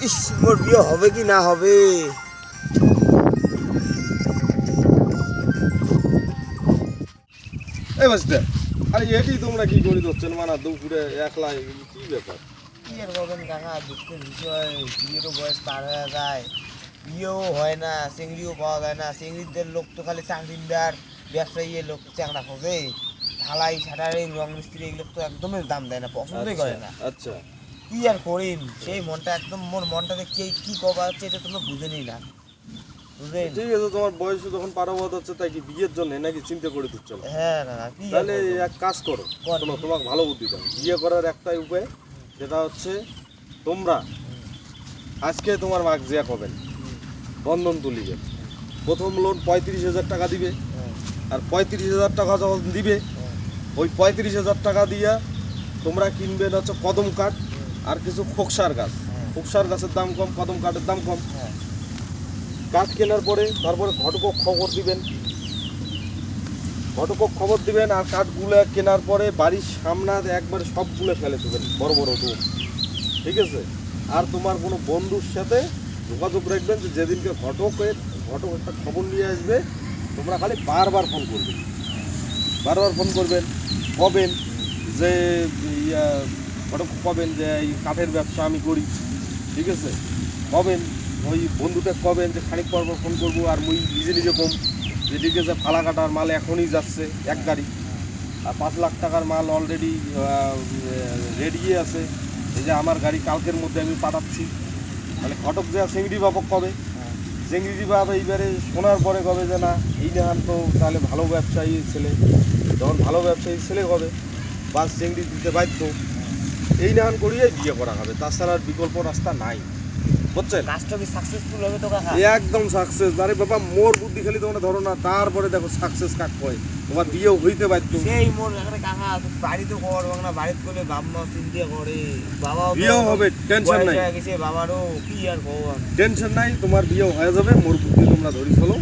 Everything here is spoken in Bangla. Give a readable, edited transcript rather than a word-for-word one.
ইস, মোর বিয়ে হবে কি না হবে? এই বাসতে আরে এটি তোমরা কি করি ধরছেন মানা দুপুরে একলা কি ব্যাপার? কি আর করবেন কাকা, দুঃখের বিষয়। বিয়েরও বয়স পার হয়ে যায়, বিয়েও হয় না, চিংড়িও পাওয়া যায় না। চিংড়িদের লোক তো খালি চাকরিদার ব্যবসায়ী লোক চাকরা খোঁজে। ঢালাই ছাটাই রং মিস্ত্রি এগুলো তো একদমই দাম দেয় না, পছন্দই করে না। আচ্ছা কি আর করিম, সেই মনটা একদম, মোর মনটাতে কি কবা হচ্ছে এটা তোমরা বুঝেনি না, বুঝলেন? ঠিক আছে, তোমার বয়স যখন পার হওয়া হচ্ছে তাই কি বিয়ের জন্য নাকি চিন্তা করে দিচ্ছ? হ্যাঁ না, কি আর তাহলে করবো? এক কাজ করো, কর। শোনো, তোমাকে ভালো বুদ্ধি দাও। বিয়ে করার একটাই উপায়, যেটা হচ্ছে তোমরা আজকে তোমার মাক জিয়া করবেন, বন্ধন তুলিবে। প্রথম লোন 35,000 টাকা দিবে, হ্যাঁ, আর 35,000 টাকা যখন দিবে হ্যাঁ, ওই 35,000 টাকা দিয়া তোমরা কিনবেন হচ্ছে কদম কাঠ আর কিছু খোকসার গাছ। হ্যাঁ, খোকসার গাছের দাম কম, কদম কাঠের দাম কম। হ্যাঁ, কাঠ কেনার পরে তারপরে ঘটকক খবর দিবেন, ঘটকক খবর দিবেন। আর কাঠগুলো কেনার পরে বাড়ির সামনে একবারে সবগুলো ফেলে দেবেন, বড় বড় ডুব, ঠিক আছে? আর তোমার কোনো বন্ধুর সাথে যোগাযোগ রাখবেন যে যেদিনকে ঘটক একটা খবর নিয়ে আসবে, তোমরা খালি বারবার ফোন করবেন, বারবার ফোন করবেন। কবেন যে ইয়া ঘটক কবেন যে এই কাঠের ব্যবসা আমি করি, ঠিক আছে? কবেন ওই বন্ধুটা কবেন যে খানিক পর পর ফোন করবো, আর মুই নিজে নিজে কম যে ঠিক আছে ফালা কাটার মাল এখনই যাচ্ছে এক গাড়ি, আর 5 লাখ টাকার মাল অলরেডি রেডি আছে। এই যে আমার গাড়ি কালকের মধ্যে আমি পাঠাচ্ছি। তাহলে ঘটক যে চিংড়ি বাবক কবে, হ্যাঁ। চিংড়ি বাবা এইবারে শোনার পরে কবে যে না এই নেহান তো তাহলে ভালো ব্যবসায়ী ছেলে, যখন ভালো ব্যবসায়ী ছেলে হবে বাস চিংড়ি দিতে বাধ্য, এই নেহান করিয়াই বিয়ে করা হবে। তাছাড়া আর বিকল্প রাস্তা নাই, বুঝছেন? কাজটা কি সাকসেসফুল হবে তো কাকা? একদম সাকসেস। আরে বাবা মোর বুদ্ধি খালি তোমরা ধরো না, তারপরে দেখো সাকসেস কাক কয়, তোমার বিয়েও হইতে বাধ্য, সেই মোর এখানে কাকা বাড়িতে খবর না, বাড়িতে করলে বাবা চিন্তা করে, বাবাও তো বিয়েও হবে, টেনশন বয়স নাই, হয়ে গেছে বাবারও, কি আর খবর। টেনশন নাই, তোমার বিয়েও হয়ে যাবে। মোর বুদ্ধি তোমরা ধরি চলো।